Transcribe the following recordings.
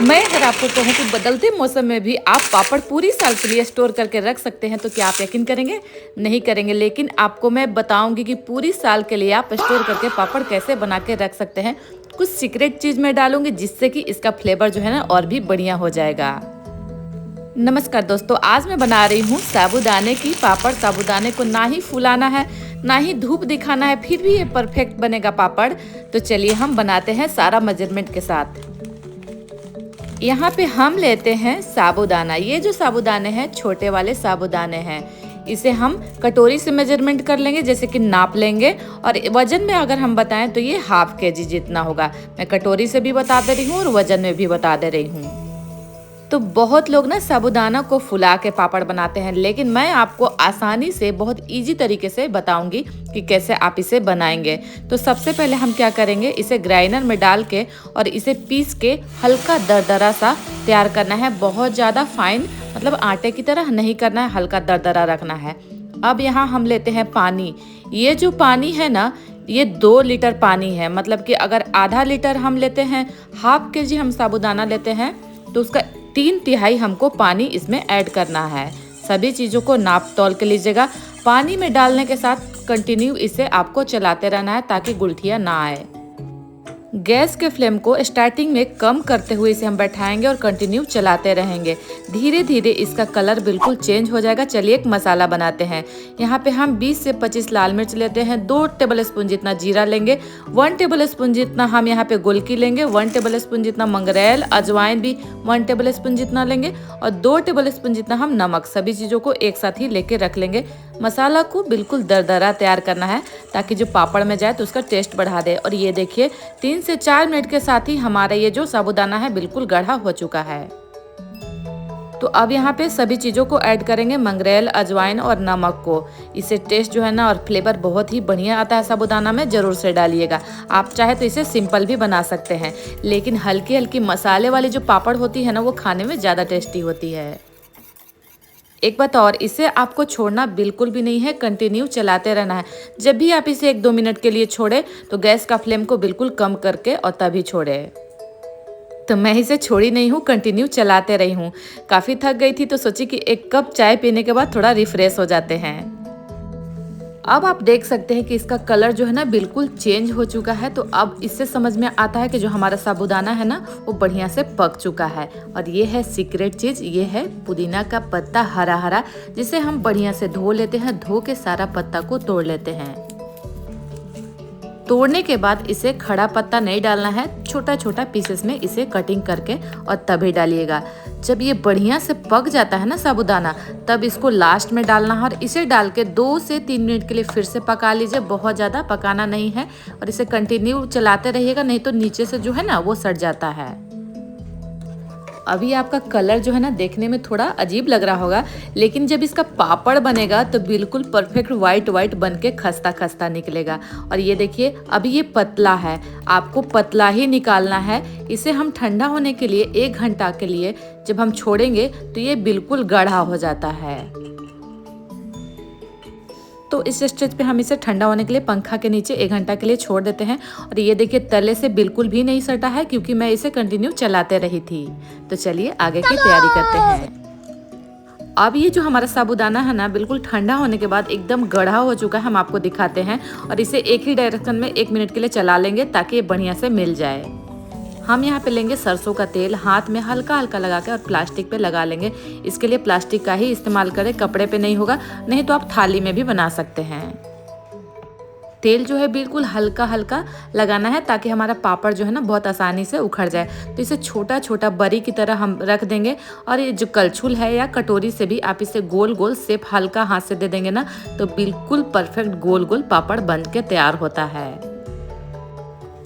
मैं अगर आपको कहूँ कि बदलते मौसम में भी आप पापड़ पूरी साल के लिए स्टोर करके रख सकते हैं, तो क्या आप यकीन करेंगे? नहीं करेंगे। लेकिन आपको मैं बताऊंगी कि पूरी साल के लिए आप स्टोर करके पापड़ कैसे बना के रख सकते हैं। कुछ सीक्रेट चीज़ मैं डालूंगी जिससे कि इसका फ्लेवर जो है ना और भी बढ़िया हो जाएगा। नमस्कार दोस्तों, आज मैं बना रही हूँ साबूदाने की पापड़। साबूदाने को ना ही फुलाना है, ना ही धूप दिखाना है, फिर भी ये परफेक्ट बनेगा पापड़। तो चलिए हम बनाते हैं सारा मेजरमेंट के साथ। यहाँ पे हम लेते हैं साबूदाना। ये जो साबूदाने हैं छोटे वाले साबूदाने हैं। इसे हम कटोरी से मेजरमेंट कर लेंगे, जैसे कि नाप लेंगे। और वजन में अगर हम बताएं तो ये हाफ केजी जितना होगा। मैं कटोरी से भी बता दे रही हूँ और वजन में भी बता दे रही हूँ। तो बहुत लोग ना साबूदाना को फुला के पापड़ बनाते हैं, लेकिन मैं आपको आसानी से बहुत इजी तरीके से बताऊंगी कि कैसे आप इसे बनाएंगे। तो सबसे पहले हम क्या करेंगे, इसे ग्राइंडर में डाल के और इसे पीस के हल्का दरदरा सा तैयार करना है। बहुत ज़्यादा फाइन मतलब आटे की तरह नहीं करना है, हल्का दरदरा रखना है। अब यहाँ हम लेते हैं पानी। ये जो पानी है ना, ये 2 लीटर पानी है। मतलब कि अगर आधा लीटर हम लेते हैं, हाफ केजी हम साबूदाना लेते हैं, तो उसका 3/4 हमको पानी इसमें ऐड करना है। सभी चीज़ों को नाप तौल के लीजिएगा। पानी में डालने के साथ कंटिन्यू इसे आपको चलाते रहना है ताकि गुठलियाँ ना आए। गैस के फ्लेम को स्टार्टिंग में कम करते हुए इसे हम बैठाएंगे और कंटिन्यू चलाते रहेंगे। धीरे धीरे इसका कलर बिल्कुल चेंज हो जाएगा। चलिए एक मसाला बनाते हैं। यहाँ पे हम 20 से 25 लाल मिर्च लेते हैं, 2 टेबल स्पून जितना जीरा लेंगे, 1 टेबल स्पून जितना हम यहाँ पे गोलकी लेंगे, 1 टेबल स्पून जितना मंगरेल, अजवाइन भी 1 टेबल स्पून जितना लेंगे और 2 टेबल स्पून जितना हम नमक। सभी चीज़ों को एक साथ ही लेके रख लेंगे। मसाला को बिल्कुल दरदरा तैयार करना है ताकि जो पापड़ में जाए तो उसका टेस्ट बढ़ा दे। और ये देखिए 3 से 4 मिनट के साथ ही हमारा ये जो साबूदाना है बिल्कुल गाढ़ा हो चुका है। तो अब यहाँ पे सभी चीज़ों को ऐड करेंगे, मंगरेल, अजवाइन और नमक को। इससे टेस्ट जो है ना और फ्लेवर बहुत ही बढ़िया आता है साबूदाना में। ज़रूर से डालिएगा। आप चाहे तो इसे सिंपल भी बना सकते हैं, लेकिन हल्की हल्की मसाले वाली जो पापड़ होती है ना, वो खाने में ज़्यादा टेस्टी होती है। एक बात और, इसे आपको छोड़ना बिल्कुल भी नहीं है, कंटिन्यू चलाते रहना है। जब भी आप इसे 1-2 मिनट के लिए छोड़े तो गैस का फ्लेम को बिल्कुल कम करके और तभी छोड़े। तो मैं इसे छोड़ी नहीं हूँ, कंटिन्यू चलाते रही हूँ। काफ़ी थक गई थी तो सोची कि 1 कप चाय पीने के बाद थोड़ा रिफ्रेश हो जाते हैं। अब आप देख सकते हैं कि इसका कलर जो है ना बिल्कुल चेंज हो चुका है। तो अब इससे समझ में आता है कि जो हमारा साबूदाना है ना वो बढ़िया से पक चुका है। और ये है सीक्रेट चीज़, ये है पुदीना का पत्ता हरा हरा, जिसे हम बढ़िया से धो लेते हैं। धो के सारा पत्ता को तोड़ लेते हैं। तोड़ने के बाद इसे खड़ा पत्ता नहीं डालना है, छोटा छोटा पीसेस में इसे कटिंग करके और तभी डालिएगा। जब ये बढ़िया से पक जाता है ना साबूदाना, तब इसको लास्ट में डालना है और इसे डाल के 2 से 3 मिनट के लिए फिर से पका लीजिए। बहुत ज़्यादा पकाना नहीं है और इसे कंटिन्यू चलाते रहिएगा, नहीं तो नीचे से जो है ना वो सड़ जाता है। अभी आपका कलर जो है ना देखने में थोड़ा अजीब लग रहा होगा, लेकिन जब इसका पापड़ बनेगा तो बिल्कुल परफेक्ट वाइट वाइट बन के खस्ता खस्ता निकलेगा। और ये देखिए अभी ये पतला है, आपको पतला ही निकालना है। इसे हम ठंडा होने के लिए 1 घंटा के लिए जब हम छोड़ेंगे तो ये बिल्कुल गाढ़ा हो जाता है। तो इस स्टेज पे हम इसे ठंडा होने के लिए पंखा के नीचे 1 घंटा के लिए छोड़ देते हैं। और ये देखिए तले से बिल्कुल भी नहीं सटा है, क्योंकि मैं इसे कंटिन्यू चलाते रही थी। तो चलिए आगे की तैयारी करते हैं। अब ये जो हमारा साबूदाना है ना बिल्कुल ठंडा होने के बाद एकदम गाढ़ा हो चुका है। हम आपको दिखाते हैं और इसे एक ही डायरेक्शन में 1 मिनट के लिए चला लेंगे ताकि ये बढ़िया से मिल जाए। हम यहाँ पे लेंगे सरसों का तेल, हाथ में हल्का हल्का लगा के और प्लास्टिक पे लगा लेंगे। इसके लिए प्लास्टिक का ही इस्तेमाल करें, कपड़े पे नहीं होगा, नहीं तो आप थाली में भी बना सकते हैं। तेल जो है बिल्कुल हल्का हल्का लगाना है ताकि हमारा पापड़ जो है ना बहुत आसानी से उखड़ जाए। तो इसे छोटा छोटा बरी की तरह हम रख देंगे और ये जो कलछुल है या कटोरी से भी आप इसे गोल गोल शेप हल्का हाथ से दे देंगे ना, तो बिल्कुल परफेक्ट गोल गोल पापड़ बन के तैयार होता है।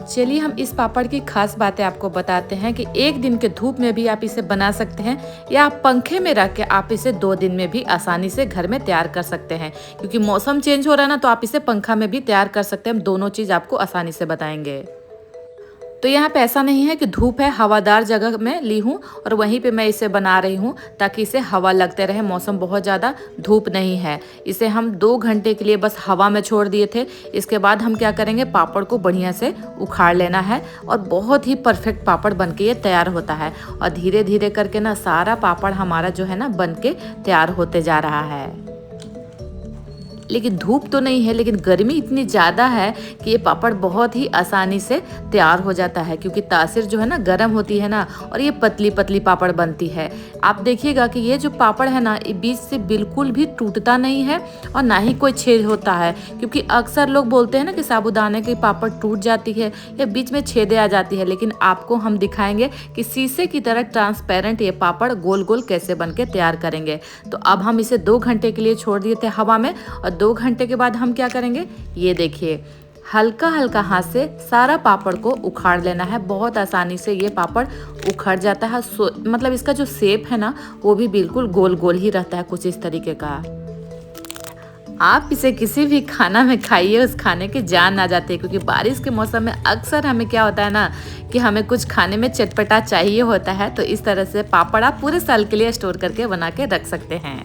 चलिए हम इस पापड़ की खास बातें आपको बताते हैं कि 1 दिन के धूप में भी आप इसे बना सकते हैं, या आप पंखे में रख के आप इसे 2 दिन में भी आसानी से घर में तैयार कर सकते हैं। क्योंकि मौसम चेंज हो रहा है ना, तो आप इसे पंखा में भी तैयार कर सकते हैं। हम दोनों चीज़ आपको आसानी से बताएंगे। तो यहाँ पे ऐसा नहीं है कि धूप है, हवादार जगह में ली हूँ और वहीं पे मैं इसे बना रही हूँ ताकि इसे हवा लगते रहे। मौसम बहुत ज़्यादा धूप नहीं है। इसे हम 2 घंटे के लिए बस हवा में छोड़ दिए थे। इसके बाद हम क्या करेंगे, पापड़ को बढ़िया से उखाड़ लेना है और बहुत ही परफेक्ट पापड़ बन के ये तैयार होता है। और धीरे धीरे करके ना सारा पापड़ हमारा जो है ना बन के तैयार होते जा रहा है। लेकिन धूप तो नहीं है, लेकिन गर्मी इतनी ज़्यादा है कि ये पापड़ बहुत ही आसानी से तैयार हो जाता है, क्योंकि तासीर जो है ना गर्म होती है ना, और ये पतली पतली पापड़ बनती है। आप देखिएगा कि ये जो पापड़ है ना, ये बीच से बिल्कुल भी टूटता नहीं है और ना ही कोई छेद होता है। क्योंकि अक्सर लोग बोलते हैं ना कि साबूदाने की पापड़ टूट जाती है या बीच में छेदे आ जाती है, लेकिन आपको हम दिखाएंगे कि शीशे की तरह ट्रांसपेरेंट ये पापड़ गोल गोल कैसे बन के तैयार करेंगे। तो अब हम इसे 2 घंटे के लिए छोड़ दिए थे हवा में, और 2 घंटे के बाद हम क्या करेंगे, ये देखिए हल्का हल्का हाथ से सारा पापड़ को उखाड़ लेना है। बहुत आसानी से ये पापड़ उखड़ जाता है। मतलब इसका जो शेप है ना वो भी बिल्कुल गोल गोल ही रहता है, कुछ इस तरीके का। आप इसे किसी भी खाना में खाइए, उस खाने की जान आ जाती है। क्योंकि बारिश के मौसम में अक्सर हमें क्या होता है ना कि हमें कुछ खाने में चटपटा चाहिए होता है। तो इस तरह से पापड़ आप पूरे साल के लिए स्टोर करके बना के रख सकते हैं।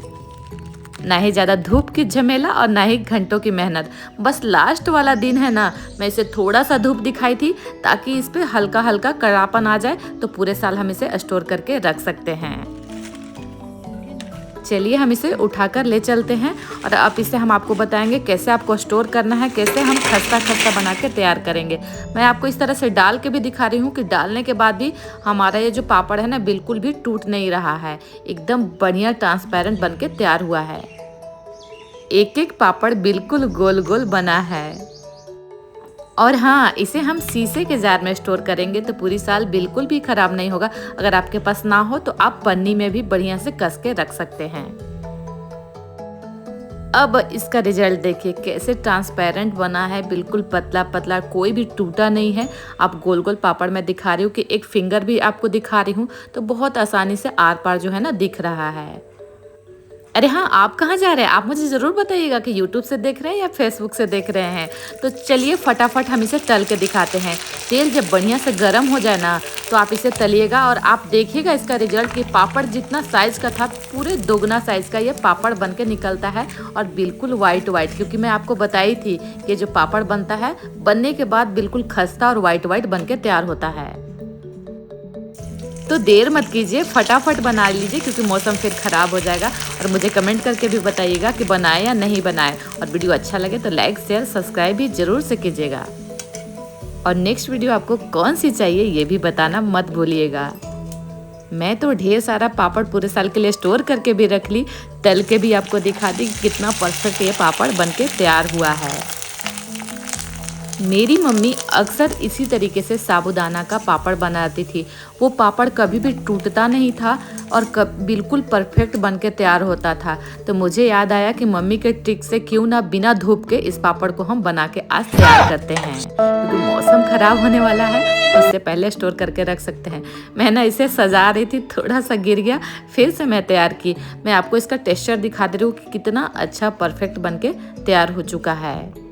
ना ही ज़्यादा धूप की झमेला और ना ही घंटों की मेहनत। बस लास्ट वाला दिन है ना, मैं इसे थोड़ा सा धूप दिखाई थी ताकि इस पे हल्का हल्का कड़ापन आ जाए, तो पूरे साल हम इसे स्टोर करके रख सकते हैं। चलिए हम इसे उठाकर ले चलते हैं और अब इसे हम आपको बताएंगे कैसे आपको स्टोर करना है, कैसे हम खस्ता खस्ता बना के तैयार करेंगे। मैं आपको इस तरह से डाल के भी दिखा रही हूँ कि डालने के बाद भी हमारा ये जो पापड़ है ना बिल्कुल भी टूट नहीं रहा है, एकदम बढ़िया ट्रांसपेरेंट बन के तैयार हुआ है। एक एक पापड़ बिल्कुल गोल गोल बना है। और हाँ, इसे हम शीशे के जार में स्टोर करेंगे तो पूरी साल बिल्कुल भी खराब नहीं होगा। अगर आपके पास ना हो तो आप पन्नी में भी बढ़िया से कस के रख सकते हैं। अब इसका रिजल्ट देखिए कैसे ट्रांसपेरेंट बना है, बिल्कुल पतला पतला, कोई भी टूटा नहीं है। आप गोल गोल पापड़ में दिखा रही हूँ कि एक फिंगर भी आपको दिखा रही हूँ, तो बहुत आसानी से आर पार जो है ना दिख रहा है। अरे हाँ, आप कहाँ जा रहे हैं? आप मुझे ज़रूर बताइएगा कि यूट्यूब से देख रहे हैं या फेसबुक से देख रहे हैं। तो चलिए फटाफट हम इसे तल के दिखाते हैं। तेल जब बढ़िया से गर्म हो जाए ना तो आप इसे तलिएगा और आप देखिएगा इसका रिजल्ट कि पापड़ जितना साइज़ का था पूरे दोगुना साइज़ का ये पापड़ बन के निकलता है, और बिल्कुल वाइट वाइट। क्योंकि मैं आपको बताई थी कि जो पापड़ बनता है बनने के बाद बिल्कुल खस्ता और वाइट वाइट बन के तैयार होता है। तो देर मत कीजिए, फटाफट बना लीजिए क्योंकि मौसम फिर ख़राब हो जाएगा। और मुझे कमेंट करके भी बताइएगा कि बनाए या नहीं बनाए, और वीडियो अच्छा लगे तो लाइक शेयर सब्सक्राइब भी ज़रूर से कीजिएगा। और नेक्स्ट वीडियो आपको कौन सी चाहिए ये भी बताना मत भूलिएगा। मैं तो ढेर सारा पापड़ पूरे साल के लिए स्टोर करके भी रख ली, तल के भी आपको दिखा दी कितना परफेक्ट ये पापड़ बन के तैयार हुआ है। मेरी मम्मी अक्सर इसी तरीके से साबूदाना का पापड़ बनाती थी। वो पापड़ कभी भी टूटता नहीं था और बिल्कुल परफेक्ट बन के तैयार होता था। तो मुझे याद आया कि मम्मी के ट्रिक से क्यों ना बिना धूप के इस पापड़ को हम बना के आज तैयार करते हैं। क्योंकि मौसम ख़राब होने वाला है, उससे पहले स्टोर करके रख सकते हैं। मैं ना इसे सजा रही थी, थोड़ा सा गिर गया, फिर से मैं तैयार की। मैं आपको इसका टेक्सचर दिखा दे रही हूँ कि कितना अच्छा परफेक्ट बन के तैयार हो चुका है।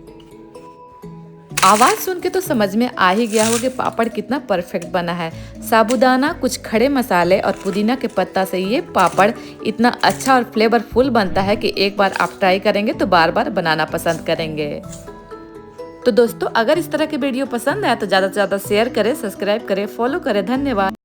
आवाज़ सुन के तो समझ में आ ही गया होगा कि पापड़ कितना परफेक्ट बना है। साबूदाना, कुछ खड़े मसाले और पुदीना के पत्ता से ये पापड़ इतना अच्छा और फ्लेवरफुल बनता है कि एक बार आप ट्राई करेंगे तो बार बार बनाना पसंद करेंगे। तो दोस्तों, अगर इस तरह के वीडियो पसंद आया तो ज़्यादा से ज़्यादा शेयर करें, सब्सक्राइब करें, फॉलो करें। धन्यवाद।